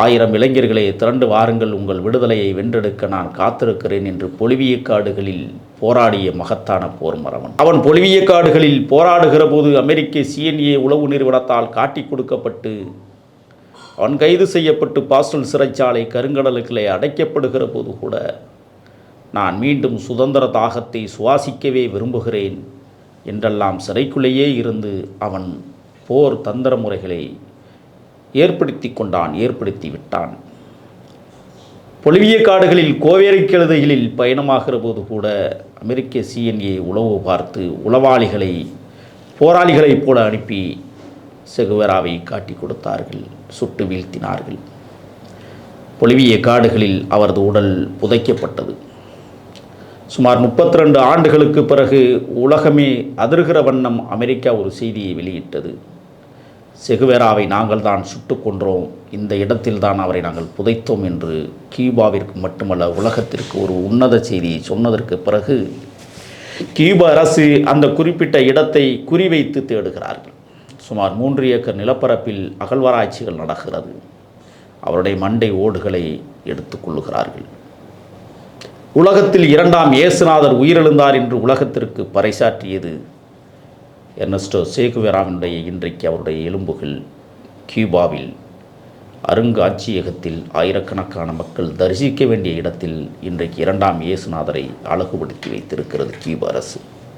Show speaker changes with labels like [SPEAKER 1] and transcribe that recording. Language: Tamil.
[SPEAKER 1] 1000 இளைஞர்களே திரண்டு வாருங்கள், உங்கள் விடுதலையை வென்றெடுக்க நான் காத்திருக்கிறேன் என்று பொலிவிய காடுகளில் போராடிய மகத்தான போர் மறவன். அவன் பொலிவிய காடுகளில் போராடுகிற போது அமெரிக்க சிஎன்ஏ உளவு நிறுவனத்தால் காட்டி கொடுக்கப்பட்டு அவன் கைது செய்யப்பட்டு பாஸ்டல் சிறைச்சாலை கருங்கடலுக்குள்ளே அடைக்கப்படுகிற போது கூட நான் மீண்டும் சுதந்திர தாகத்தை சுவாசிக்கவே விரும்புகிறேன் என்றெல்லாம் சிறைக்குள்ளேயே இருந்து அவன் போர் தந்திர முறைகளை ஏற்படுத்தி விட்டான். பொலிவிய காடுகளில் கோவேரி கழுதைகளில் பயணமாகிற போது கூட அமெரிக்க சிஎன்ஏ உளவு பார்த்து உளவாளிகளை போராளிகளைப் போல அனுப்பி செகுவேராவை காட்டி கொடுத்தார்கள், சுட்டு வீழ்த்தினார்கள். பொலிவிய காடுகளில் அவரது உடல் புதைக்கப்பட்டது. சுமார் 32 ஆண்டுகளுக்கு பிறகு உலகமே அதிர்கிற வண்ணம் அமெரிக்கா ஒரு செய்தியை வெளியிட்டது. செகுவேராவை நாங்கள் தான் சுட்டு கொன்றோம், இந்த இடத்தில்தான் அவரை நாங்கள் புதைத்தோம் என்று கியூபாவிற்கு மட்டுமல்ல உலகத்திற்கு ஒரு உன்னத செய்தியை சொன்னதற்கு பிறகு கியூபா அரசு அந்த குறிப்பிட்ட இடத்தை குறிவைத்து தேடுகிறார்கள். சுமார் 3 ஏக்கர் நிலப்பரப்பில் அகழ்வாராய்ச்சிகள் நடக்கிறது. அவருடைய மண்டை ஓடுகளை எடுத்துக்கொள்ளுகிறார்கள். உலகத்தில் 2ஆம் இயேசுநாதர் உயிரிழந்தார் என்று உலகத்திற்கு பறைசாற்றியது எர்னஸ்டோ சேகுவேராவினுடைய இன்றைக்கு அவருடைய எலும்புகள் கியூபாவில் அருங்காட்சியகத்தில் ஆயிரக்கணக்கான மக்கள் தரிசிக்க வேண்டிய இடத்தில் இன்றைக்கு 2ஆம் இயேசுநாதரை அழகுபடுத்தி வைத்திருக்கிறது கியூபா அரசு.